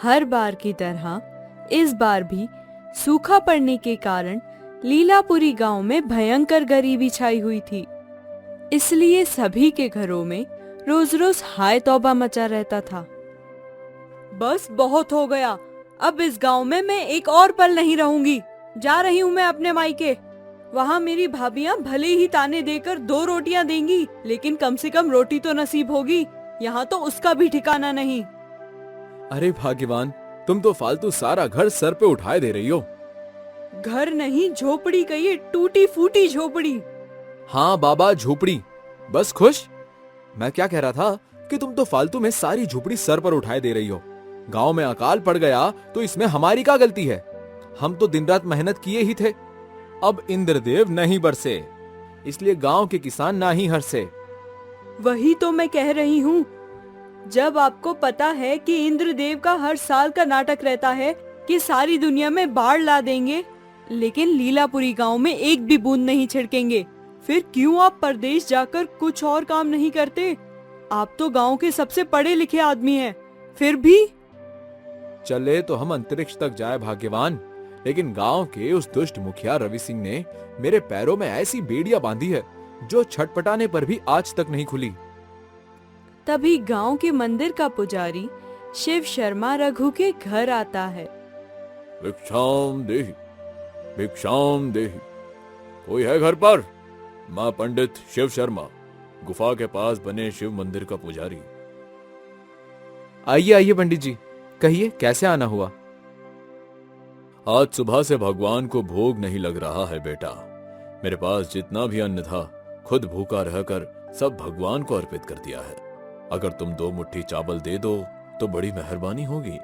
हर बार की तरह इस बार भी सूखा पड़ने के कारण लीलापुरी गांव में भयंकर गरीबी छाई हुई थी। इसलिए सभी के घरों में रोज रोज हाय तौबा मचा रहता था। बस बहुत हो गया, अब इस गांव में मैं एक और पल नहीं रहूंगी। जा रही हूँ मैं अपने मायके। वहाँ मेरी भाभियाँ भले ही ताने देकर 2 रोटियाँ देंगी, लेकिन कम से कम रोटी तो नसीब होगी। यहाँ तो उसका भी ठिकाना नहीं। अरे भाग्यवान, तुम तो फालतू सारा घर सर पे उठाए दे रही हो। घर नहीं, झोपड़ी कहिए, टूटी फूटी झोपड़ी। हाँ बाबा, झोपड़ी। बस खुश। मैं क्या कह रहा था कि तुम तो फालतू में सारी झोपड़ी सर पर उठाए दे रही हो। गांव में अकाल पड़ गया तो इसमें हमारी क्या गलती है? हम तो दिन रात मेहनत किए ही थे। अब इंद्रदेव नहीं बरसे, इसलिए गांव के किसान ना ही हरसे। वही तो मैं कह रही हूँ। जब आपको पता है कि इंद्रदेव का हर साल का नाटक रहता है कि सारी दुनिया में बाढ़ ला देंगे, लेकिन लीलापुरी गांव में एक भी बूंद नहीं छिड़केंगे, फिर क्यों आप परदेश जाकर कुछ और काम नहीं करते? आप तो गांव के सबसे पढ़े लिखे आदमी हैं, फिर भी। चले तो हम अंतरिक्ष तक जाए भाग्यवान, लेकिन गांव के उस दुष्ट मुखिया रवि सिंह ने मेरे पैरों में ऐसी बेड़ियां बांधी है जो छटपटाने पर भी आज तक नहीं खुली। तभी गांव के मंदिर का पुजारी शिव शर्मा रघु के घर आता है। भिक्षाम देहि, भिक्षाम देहि। कोई है घर पर? मां पंडित शिव शर्मा, गुफा के पास बने शिव मंदिर का पुजारी। आइए आइए पंडित जी, कहिए कैसे आना हुआ? आज सुबह से भगवान को भोग नहीं लग रहा है बेटा। मेरे पास जितना भी अन्न था खुद भूखा रहकर सब भगवान को अर्पित कर दिया है। अगर तुम 2 मुट्ठी चावल दे दो तो बड़ी मेहरबानी होगी।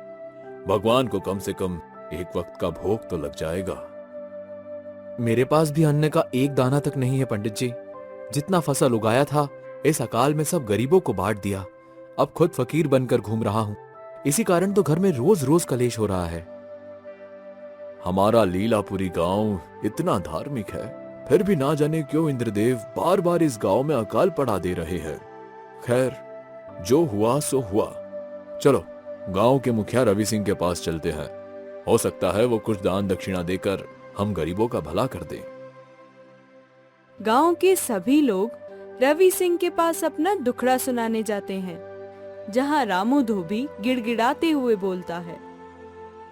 भगवान को कम से कम एक वक्त का भोग तो लग जाएगा। मेरे पास भी अन्न का एक दाना तक नहीं है पंडित जी। जितना फसल उगाया था इस अकाल में सब गरीबों को बांट दिया। अब खुद फकीर बनकर घूम रहा हूं। इसी कारण तो घर में रोज रोज कलेश हो रहा है। हमारा लीलापुरी गांव इतना धार्मिक है, फिर भी ना जाने क्यों इंद्रदेव बार बार इस गांव में अकाल पड़ा दे रहे हैं। खैर, जो हुआ सो हुआ। चलो गांव के मुखिया रवि सिंह के पास चलते हैं। हो सकता है वो कुछ दान दक्षिणा देकर हम गरीबों का भला कर दें। गांव के सभी लोग रवि सिंह के पास अपना दुखड़ा सुनाने जाते हैं, जहां रामू धोबी गिड़गिड़ाते हुए बोलता है।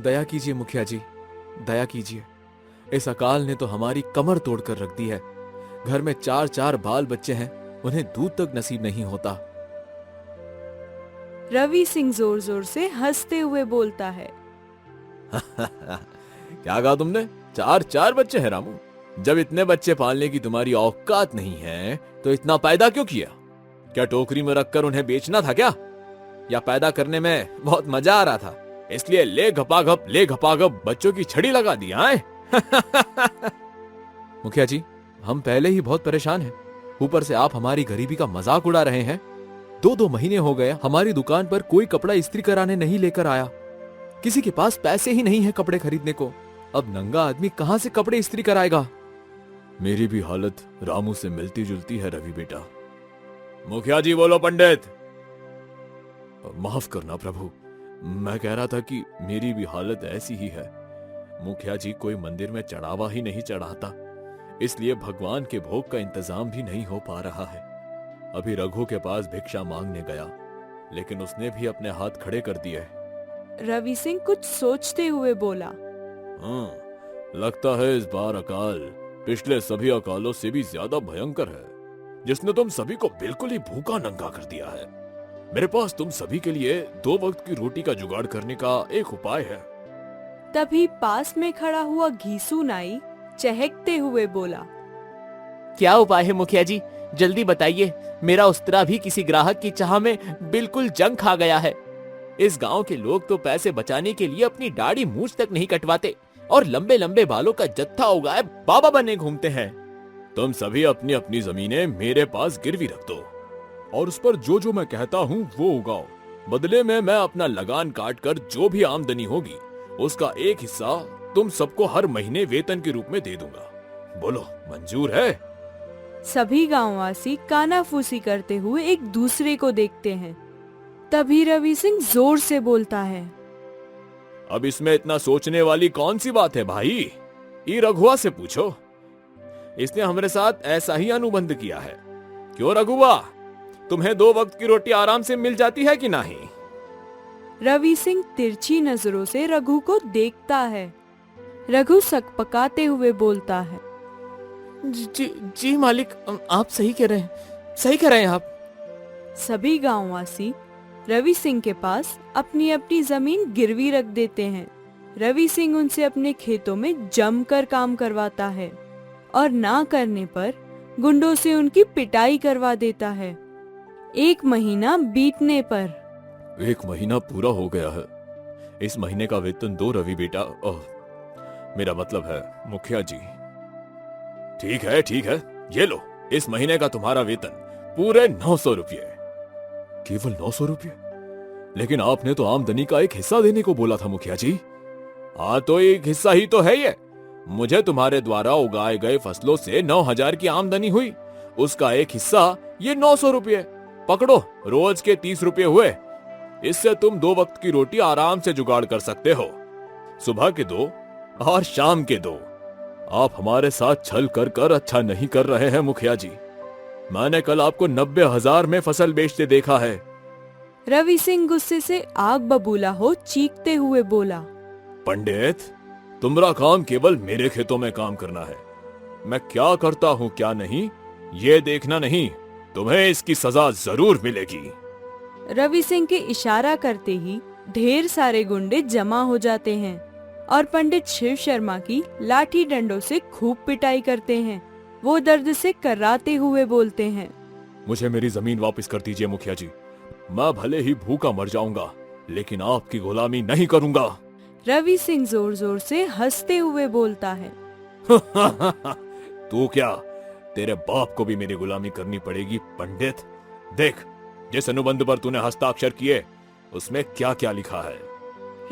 दया कीजिए मुखिया जी, दया कीजिए। इस अकाल ने तो हमारी कमर तोड़कर रख दी है। घर में 4-4 बाल बच्चे हैं, उन्हें दूध तक नसीब नहीं होता। रवि सिंह जोर जोर से हंसते हुए बोलता है। क्या कहा तुमने? 4-4 बच्चे हैं रामू? जब इतने बच्चे पालने की तुम्हारी औकात नहीं है तो इतना पैदा क्यों किया? क्या टोकरी में रखकर उन्हें बेचना था क्या? या पैदा करने में बहुत मजा आ रहा था इसलिए ले घपाघप बच्चों की छड़ी लगा दी है? मुखिया जी, हम पहले ही बहुत परेशान हैं। ऊपर से आप हमारी गरीबी का मजाक उड़ा रहे हैं। 2-2 महीने हो गए हमारी दुकान पर कोई कपड़ा इस्त्री कराने नहीं लेकर आया। किसी के पास पैसे ही नहीं है कपड़े खरीदने को। अब नंगा आदमी कहां से कपड़े इस्त्री कराएगा? मेरी भी हालत रामू से मिलती जुलती है रवि बेटा। मुखिया जी बोलो पंडित। माफ करना प्रभु, मैं कह रहा था कि मेरी भी हालत ऐसी ही है। मुखिया जी कोई मंदिर में चढ़ावा ही नहीं चढ़ाता, इसलिए भगवान के भोग का इंतजाम भी नहीं हो पा रहा है। अभी रघु के पास भिक्षा मांगने गया, लेकिन उसने भी अपने हाथ खड़े कर दिए। रवि सिंह कुछ सोचते हुए बोला। हाँ, लगता है इस बार अकाल पिछले सभी अकालों से भी ज्यादा भयंकर है, जिसने तुम सभी को बिल्कुल ही भूखा नंगा कर दिया है। मेरे पास तुम सभी के लिए 2 वक्त की रोटी का जुगाड़ करने का एक उपाय है। तभी पास में खड़ा हुआ घीसू नाई चहकते हुए बोला। क्या उपाय है मुखिया जी? जल्दी बताइए। मेरा उस्तरा भी किसी ग्राहक की चाह में बिल्कुल जंग खा गया है। इस गांव के लोग तो पैसे बचाने के लिए अपनी दाढ़ी मूंछ तक नहीं कटवाते और लंबे लंबे बालों का जत्था उगाए बाबा बने घूमते हैं। तुम सभी अपनी अपनी जमीनें मेरे पास गिरवी रख दो और उस पर जो जो मैं कहता हूँ वो उगाओ। बदले में मैं अपना लगान काट कर जो भी आमदनी होगी उसका एक हिस्सा तुम सबको हर महीने वेतन के रूप में दे दूंगा। बोलो मंजूर है? सभी गांववासी कानाफूसी करते हुए एक दूसरे को देखते हैं। तभी रवि सिंह जोर से बोलता है। अब इसमें इतना सोचने वाली कौन सी बात है भाई? ई रघुआ से पूछो, इसने हमारे साथ ऐसा ही अनुबंध किया है। क्यों रघुआ, तुम्हें 2 वक्त की रोटी आराम से मिल जाती है कि नहीं? रवि सिंह तिरछी नजरों से रघु को देखता है। रघु सकपकाते हुए बोलता है, जी मालिक, आप सही कह रहे हैं, सही कह रहे हैं आप। सभी गांववासी रवि सिंह के पास अपनी अपनी जमीन गिरवी रख देते हैं। रवि सिंह उनसे अपने खेतों में जमकर काम करवाता है और ना करने पर गुंडों से उनकी पिटाई करवा देता है। 1 महीना बीतने पर 1 महीना पूरा हो गया है। इस महीने का वेतन दो रवि बेटा। मेरा मतलब है मुखिया जी। ठीक है, ये लो, इस महीने का तुम्हारा वेतन पूरे 900 रुपये। केवल 900 रुपये? लेकिन आपने तो आमदनी का एक हिस्सा देने को बोला था मुखिया जी। हाँ, तो एक हिस्सा ही तो है ये। मुझे तुम्हारे द्वारा उगाए गए फसलों से 9,000 की आमदनी हुई, उसका एक हिस्सा ये 900 रुपये। पकड़ो, रोज के 30 रुपये हुए। इससे तुम 2 वक्त की रोटी आराम से जुगाड़ कर सकते हो। सुबह के 2 और शाम के 2। आप हमारे साथ छल कर कर अच्छा नहीं कर रहे हैं मुखिया जी। मैंने कल आपको 90,000 में फसल बेचते देखा है। रवि सिंह गुस्से से आग बबूला हो चीखते हुए बोला, पंडित, तुम्हारा काम केवल मेरे खेतों में काम करना है। मैं क्या करता हूँ क्या नहीं, ये देखना नहीं। तुम्हें इसकी सजा जरूर मिलेगी। रवि सिंह के इशारा करते ही ढेर सारे गुंडे जमा हो जाते हैं और पंडित शिव शर्मा की लाठी डंडों से खूब पिटाई करते हैं। वो दर्द से कर्राते हुए बोलते हैं, मुझे मेरी जमीन वापस कर दीजिए मुखिया जी। मैं भले ही भूखा मर जाऊंगा, लेकिन आपकी गुलामी नहीं करूंगा। रवि सिंह जोर जोर से हंसते हुए बोलता है, तू क्या, तेरे बाप को भी मेरी गुलामी करनी पड़ेगी पंडित। देख, जिस अनुबंध पर तूने हस्ताक्षर किए उसमें क्या क्या लिखा है।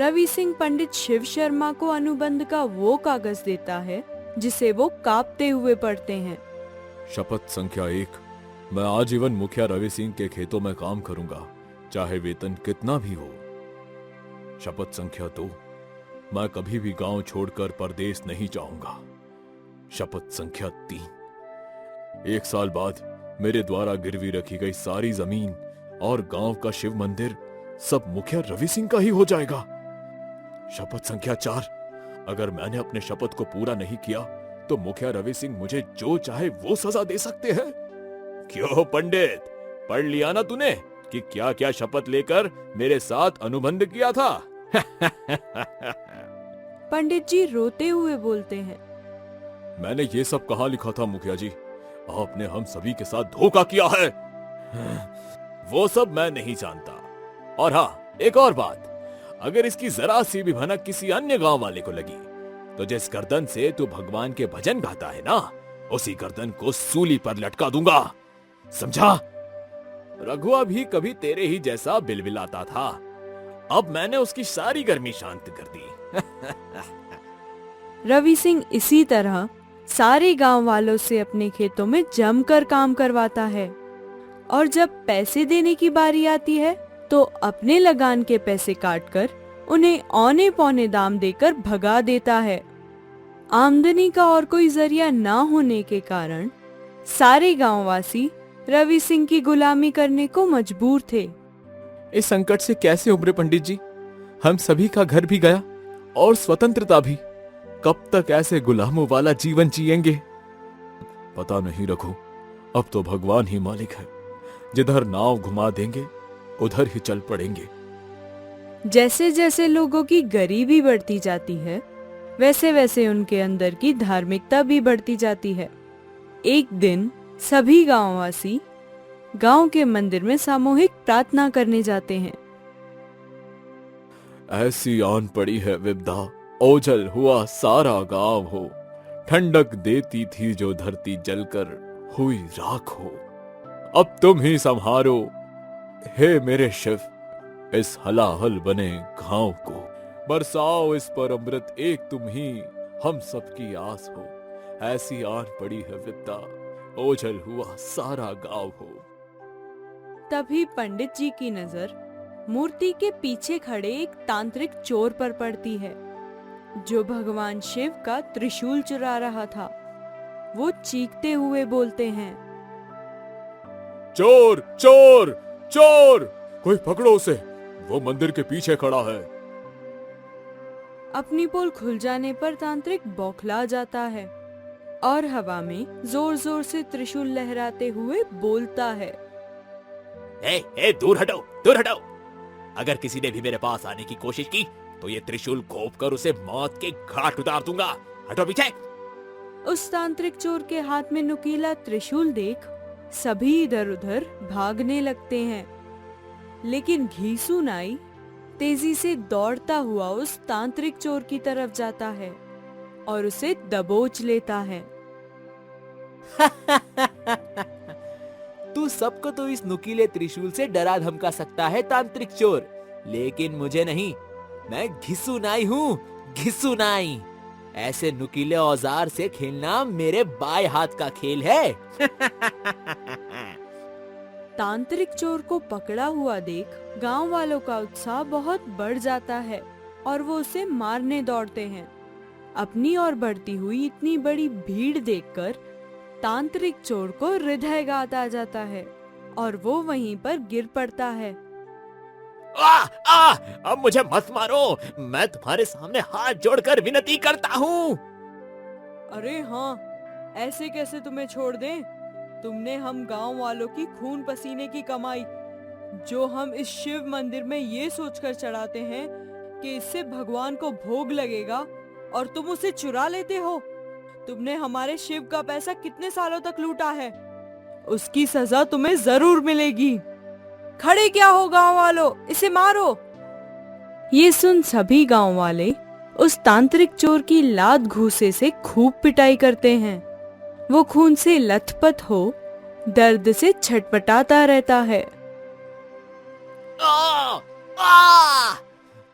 रवि सिंह पंडित शिव शर्मा को अनुबंध का वो कागज देता है जिसे वो कांपते हुए पढ़ते हैं। शपथ संख्या 1, मैं आजीवन मुखिया रवि सिंह के खेतों में काम करूंगा, चाहे वेतन कितना भी हो। शपथ संख्या 2, मैं कभी भी गांव छोड़कर परदेश नहीं जाऊंगा। शपथ संख्या 3, 1 साल बाद मेरे द्वारा गिरवी रखी गई सारी जमीन और गांव का शिव मंदिर सब मुखिया रवि सिंह का ही हो जाएगा। शपथ संख्या 4, अगर मैंने अपने शपथ को पूरा नहीं किया तो मुखिया रवि सिंह मुझे जो चाहे वो सजा दे सकते हैं। क्यों पंडित, पढ़ लिया ना तूने कि क्या क्या शपथ लेकर मेरे साथ अनुबंध किया था? पंडित जी रोते हुए बोलते हैं, मैंने ये सब कहाँ लिखा था मुखिया जी? आपने हम सभी के साथ धोखा किया है। वो सब मैं नहीं जानता। और हाँ, एक और बात, अगर इसकी जरा सी भी भनक किसी अन्य गांव वाले को लगी तो जिस गर्दन से तू भगवान के भजन गाता है ना, उसी गर्दन को सूली पर लटका दूंगा, समझा? रघुआ भी कभी तेरे ही जैसा बिलबिलाता था। अब मैंने उसकी सारी गर्मी शांत कर दी। रवि सिंह इसी तरह सारे गांव वालों से अपने खेतों में जमकर काम करवाता है और जब पैसे देने की बारी आती है तो अपने लगान के पैसे काटकर उन्हें औने पौने दाम देकर भगा देता है। आमदनी का और कोई जरिया ना होने के कारण सारे गांववासी रवि सिंह की गुलामी करने को मजबूर थे। इस संकट से कैसे उभरे पंडित जी? हम सभी का घर भी गया और स्वतंत्रता भी। कब तक ऐसे गुलामों वाला जीवन जिएंगे? पता नहीं रघु, अब तो भगवान ही मालिक है। जिधर नाव घुमा देंगे उधर ही चल पड़ेंगे। जैसे जैसे लोगों की गरीबी बढ़ती जाती है, वैसे वैसे उनके अंदर की धार्मिकता भी बढ़ती जाती है। एक दिन सभी गांववासी गांव के मंदिर में सामूहिक प्रार्थना करने जाते हैं। ऐसी आन पड़ी है विपदा, ओझल हुआ सारा गांव हो। ठंडक देती थी जो धरती जलकर हुई राख हो। अब तुम ही संहारो हे मेरे शिव इस हलाहल बने गांव को। बरसाओ इस पर अमृत, एक तुम ही हम सबकी आस हो। ऐसी आन पड़ी है विपदा, ओझल हुआ सारा गांव हो। तभी पंडित जी की नजर मूर्ति के पीछे खड़े एक तांत्रिक चोर पर पड़ती है, जो भगवान शिव का त्रिशूल चुरा रहा था। वो चीखते हुए बोलते हैं, चोर चोर चोर, कोई पकड़ो उसे, वो मंदिर के पीछे खड़ा है। अपनी पोल खुल जाने पर तांत्रिक बौखला जाता है और हवा में जोर जोर से त्रिशूल लहराते हुए बोलता है, ए, दूर हटो, दूर हटो। अगर किसी ने भी मेरे पास आने की कोशिश की तो ये त्रिशूल घोंप कर उसे मौत के घाट उतार दूंगा। हटो पीछे। उस तांत्रिक चोर के हाथ में नुकीला त्रिशूल देख सभी इधर उधर भागने लगते हैं, लेकिन घीसू नाई तेजी से दौड़ता हुआ उस तांत्रिक चोर की तरफ जाता है और उसे दबोच लेता है। तू सबको तो इस नुकीले त्रिशूल से डरा धमका सकता है तांत्रिक चोर, लेकिन मुझे नहीं। मैं घिसू नाई हूँ, घिसू नाई। ऐसे नुकीले औजार से खेलना मेरे बाएं हाथ का खेल है। तांत्रिक चोर को पकड़ा हुआ देख गांव वालों का उत्साह बहुत बढ़ जाता है और वो उसे मारने दौड़ते हैं। अपनी ओर बढ़ती हुई इतनी बड़ी भीड़ देखकर तांत्रिक चोर को हृदयघात आ जाता है और वो वहीं पर गिर पड़ता है। अब मुझे मत मारो, मैं तुम्हारे सामने हाथ जोड़कर विनती करता हूँ। अरे हाँ, ऐसे कैसे तुम्हें छोड़ दें? तुमने हम गांव वालों की खून पसीने की कमाई, जो हम इस शिव मंदिर में ये सोचकर चढ़ाते हैं कि इससे भगवान को भोग लगेगा, और तुम उसे चुरा लेते हो। तुमने हमारे शिव का पैसा कितने सालों तक लूटा है, उसकी सजा तुम्हें जरूर मिलेगी। खड़े क्या हो गांव वालों, इसे मारो। ये सुन सभी गांव वाले उस तांत्रिक चोर की लात घूंसे से खूब पिटाई करते हैं। वो खून से लथपथ हो दर्द से छटपटाता रहता है।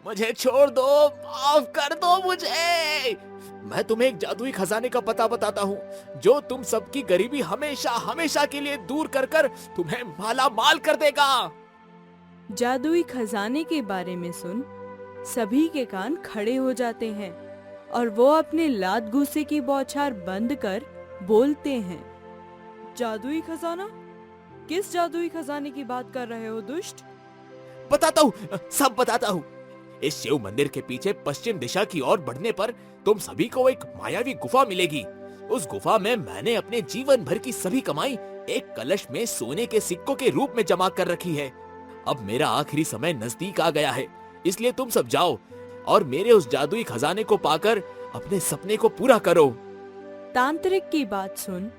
मुझे छोड़ दो, माफ कर दो मुझे। मैं तुम्हें एक जादुई खजाने का पता बताता हूँ, जो तुम सबकी गरीबी हमेशा हमेशा के लिए दूर कर कर तुम्हें माला माल कर देगा। जादुई खजाने के बारे में सुन सभी के कान खड़े हो जाते हैं और वो अपने लात घूंसे की बौछार बंद कर बोलते हैं, जादुई खजाना? किस जादुई खजाने की बात कर रहे हो दुष्ट? बताता हूँ, सब बताता हूँ। इस शिव मंदिर के पीछे पश्चिम दिशा की ओर बढ़ने पर तुम सभी को एक मायावी गुफा मिलेगी। उस गुफा में मैंने अपने जीवन भर की सभी कमाई एक कलश में सोने के सिक्कों के रूप में जमा कर रखी है। अब मेरा आखिरी समय नजदीक आ गया है, इसलिए तुम सब जाओ और मेरे उस जादुई खजाने को पाकर अपने सपने को पूरा करो। तांत्रिक की बात सुन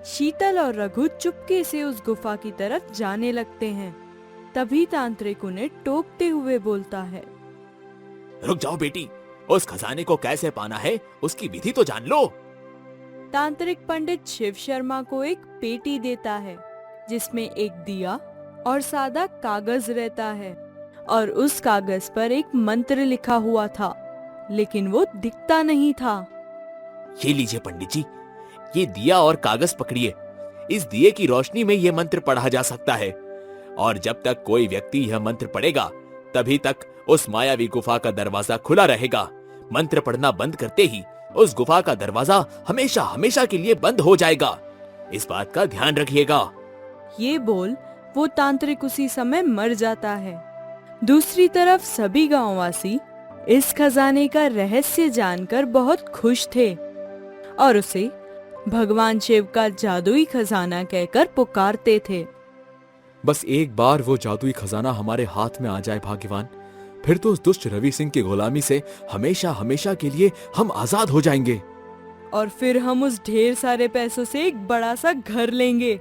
शीतल और रघु चुपके से उस गुफा की तरफ जाने लगते हैं। तभी तांत्रिक उन्हें टोकते हुए बोलता है, रुक जाओ बेटी, उस खजाने को कैसे पाना है उसकी विधि तो जान लो। तांत्रिक पंडित शिव शर्मा को एक पेटी देता है जिसमें एक दिया और सादा कागज रहता है, और उस कागज पर एक मंत्र लिखा हुआ था, लेकिन वो दिखता नहीं था। ये लीजिए पंडित जी, ये दिया और कागज पकड़िए। इस दिए की रोशनी में ये मंत्र पढ़ा जा सकता है, और जब तक कोई व्यक्ति यह मंत्र पढ़ेगा तभी तक उस मायावी गुफा का दरवाजा खुला रहेगा। मंत्र पढ़ना बंद करते ही उस गुफा का दरवाजा हमेशा हमेशा के लिए बंद हो जाएगा। इस बात का ध्यान रखिएगा। ये बोल वो तांत्रिक उसी समय मर जाता है। दूसरी तरफ सभी गांववासी इस खजाने का रहस्य जानकर बहुत खुश थे और उसे भगवान शिव का जादुई खजाना कहकर पुकारते थे। बस एक बार वो जादुई खजाना हमारे हाथ में आ जाए भाग्यवान, फिर तो उस दुष्ट रवि सिंह की गुलामी से हमेशा हमेशा के लिए हम आजाद हो जाएंगे। और फिर हम उस ढेर सारे पैसों से एक बड़ा सा घर लेंगे,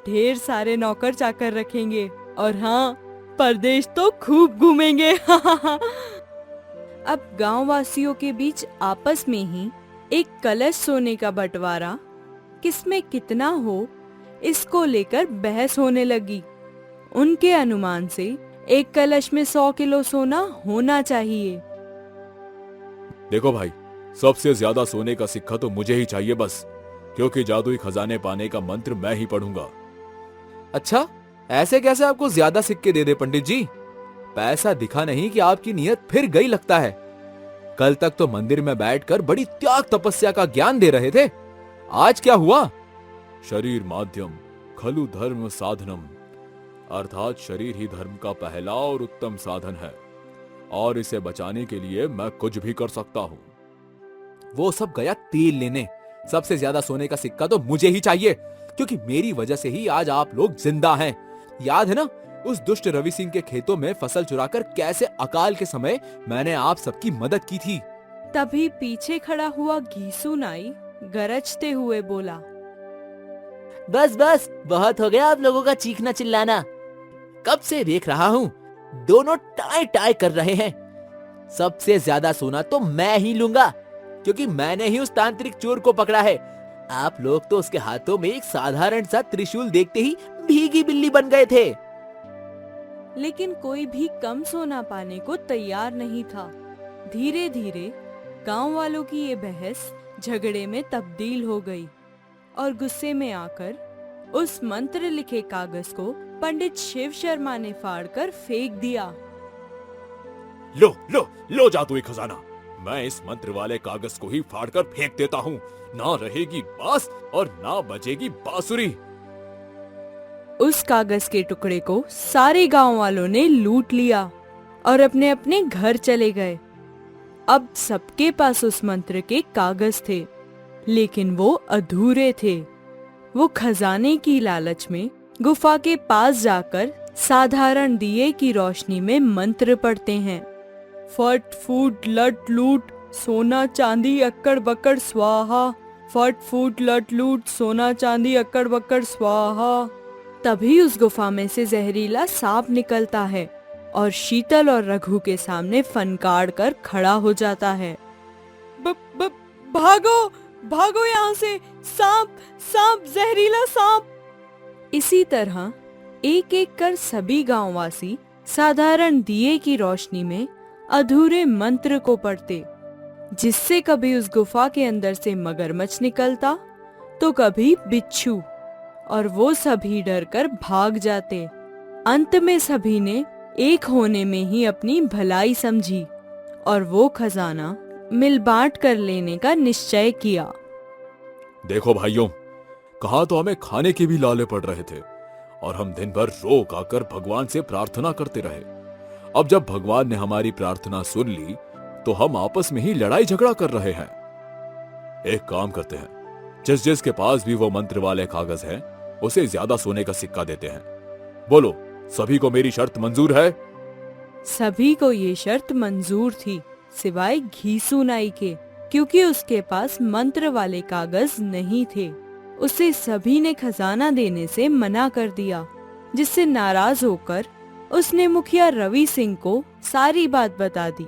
ढेर सारे नौकर चाकर रखेंगे, और हाँ, परदेश तो खूब घूमेंगे। अब गांव वासियों के बीच आपस में ही एक कलश सोने का बंटवारा किसमें कितना हो, इसको लेकर बहस होने लगी। उनके अनुमान से एक कलश में 100 किलो सोना होना चाहिए। देखो भाई, सबसे ज्यादा सोने का सिक्का तो मुझे ही चाहिए बस, क्योंकि जादुई खजाने पाने का मंत्र मैं ही पढ़ूंगा। अच्छा, ऐसे कैसे आपको ज्यादा सिक्के दे दे पंडित जी? पैसा दिखा नहीं कि आपकी नीयत फिर गई लगता है। कल तक तो मंदिर में बैठकर बड़ी त्याग तपस्या का ज्ञान दे रहे थे, आज क्या हुआ? शरीर माध्यम खलु धर्म साधनम, अर्थात शरीर ही धर्म का पहला और उत्तम साधन है, और इसे बचाने के लिए मैं कुछ भी कर सकता हूं। वो सब गया तेल लेने। सबसे ज्यादा सोने का सिक्का तो मुझे ही चाहिए, क्योंकि मेरी वजह से ही आज आप लोग जिंदा हैं। याद है ना उस दुष्ट रवि सिंह के खेतों में फसल चुराकर कैसे अकाल के समय मैंने आप सबकी मदद की थी। तभी पीछे खड़ा हुआ घीसू नाई गरजते हुए बोला, बस बस, बहुत हो गया आप लोगों का चीखना चिल्लाना। कब से देख रहा हूँ दोनों टाई टाई कर रहे हैं। सबसे ज्यादा सोना तो मैं ही लूंगा, क्योंकि मैंने ही उस तांत्रिक चोर को पकड़ा है। आप लोग तो उसके हाथों में एक साधारण सा त्रिशूल देखते ही भीगी बिल्ली बन गए थे। लेकिन कोई भी कम सोना पाने को तैयार नहीं था। धीरे धीरे गांव वालों की ये बहस झगड़े में तब्दील हो गई और गुस्से में आकर उस मंत्र लिखे कागज को पंडित शिव शर्मा ने फाड़कर फेंक दिया। लो लो लो जादुई खजाना, मैं इस मंत्र वाले कागज को ही फाड़कर फेंक देता हूँ। ना रहेगी बांस और ना बजेगी बांसुरी। उस कागज के टुकड़े को सारे गांव वालों ने लूट लिया और अपने अपने घर चले गए। अब सबके पास उस मंत्र के कागज थे, लेकिन वो अधूरे थे। वो खजाने की लालच में गुफा के पास जाकर साधारण दिए की रोशनी में मंत्र पढ़ते हैं। फट फूट लट लूट सोना चांदी अक्कड़ बक्कड़ स्वाहा, फट फूट लट लूट सोना चांदी अक्कड़ बक्कड़ स्वाहा। तभी उस गुफा में से जहरीला सांप निकलता है और शीतल और रघु के सामने फनकार कर खड़ा हो जाता है। भागो भागो यहाँ से, सांप सांप जहरीला सांप। इसी तरह एक एक कर सभी गांववासी साधारण दिए की रोशनी में अधूरे मंत्र को पढ़ते, जिससे कभी उस गुफा के अंदर से मगरमच्छ निकलता तो कभी बिच्छू, और वो सभी डरकर भाग जाते। अंत में सभी ने एक होने में ही अपनी भलाई समझी और वो खजाना मिल बांट कर लेने का निश्चय किया। देखो भाइयों, कहा तो हमें खाने के भी लाले पड़ रहे थे और हम दिन भर रोक आकर भगवान से प्रार्थना करते रहे। अब जब भगवान ने हमारी प्रार्थना सुन ली तो हम आपस में ही लड़ाई झगड़ा कर रहे हैं। एक काम करते हैं, जिस जिस के पास भी वो मंत्र वाले कागज हैं, उसे ज्यादा सोने का सिक्का देते हैं। बोलो, सभी को मेरी शर्त मंजूर है? सभी को ये शर्त मंजूर थी, सिवाय घीसू नाई के, क्योंकि उसके पास मंत्र वाले कागज नहीं थे। उसे सभी ने खजाना देने से मना कर दिया, जिससे नाराज होकर उसने मुखिया रवि सिंह को सारी बात बता दी।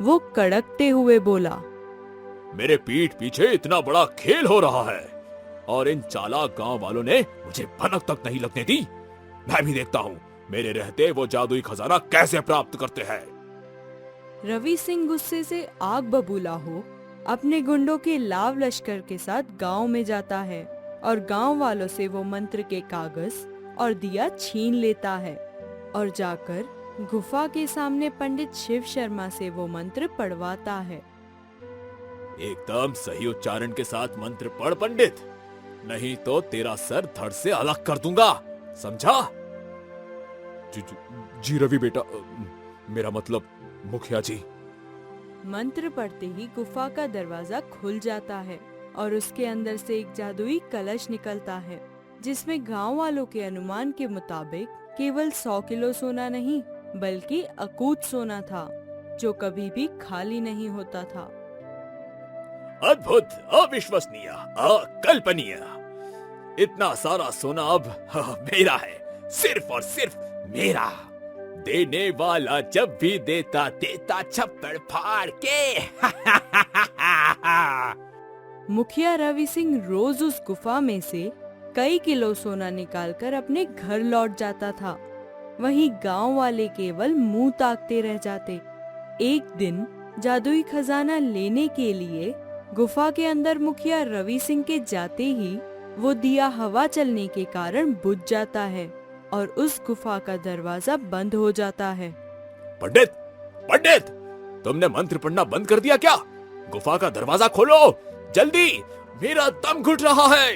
वो कड़कते हुए बोला, मेरे पीठ पीछे इतना बड़ा खेल हो रहा है और इन चालाक गांव वालों ने मुझे भनक तक नहीं लगने दी। मैं भी देखता हूँ मेरे रहते वो जादुई खजाना कैसे प्राप्त करते हैं। रवि सिंह गुस्से से आग बबूला हो अपने गुंडों के लाव लश्कर के साथ गांव में जाता है और गांव वालों से वो मंत्र के कागज और दिया छीन लेता है और जाकर गुफा के सामने पंडित शिव शर्मा से वो मंत्र पढ़वाता है। एकदम सही उच्चारण के साथ मंत्र पढ़ पंडित, नहीं तो तेरा सर धड़ से अलग कर दूंगा, समझा? जी रवि बेटा, मेरा मतलब मुखिया जी। मंत्र पढ़ते ही गुफा का दरवाजा खुल जाता है और उसके अंदर से एक जादुई कलश निकलता है, जिसमें गांव वालों के अनुमान के मुताबिक केवल 100 किलो सोना नहीं बल्कि अकूत सोना था, जो कभी भी खाली नहीं होता था। अद्भुत, अविश्वसनीय, अकल्पनीय। इतना सारा सोना अब मेरा है, सिर्फ और सिर्फ मेरा। देने वाला जब भी देता देता छप्पड़ फाड़ के। मुखिया रवि सिंह रोज उस गुफा में से कई किलो सोना निकालकर अपने घर लौट जाता था। वहीं गांव वाले केवल मुंह ताकते रह जाते। एक दिन जादुई खजाना लेने के लिए गुफा के अंदर मुखिया रवि सिंह के जाते ही वो दिया हवा चलने के कारण बुझ जाता है और उस गुफा का दरवाजा बंद हो जाता है पंडित, पंडित, तुमने मंत्र पढ़ना बंद कर दिया क्या? गुफा का दरवाजा खोलो जल्दी, मेरा दम घुट रहा है।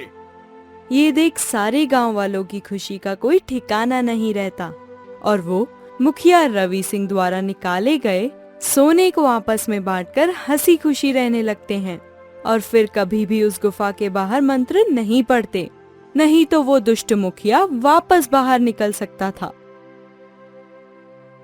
ये देख सारे गांव वालों की खुशी का कोई ठिकाना नहीं रहता और वो मुखिया रवि सिंह द्वारा निकाले गए सोने को आपस में बांटकर हंसी खुशी रहने लगते हैं और फिर कभी भी उस गुफा के बाहर मंत्र नहीं पढ़ते, नहीं तो वो दुष्ट मुखिया वापस बाहर निकल सकता था।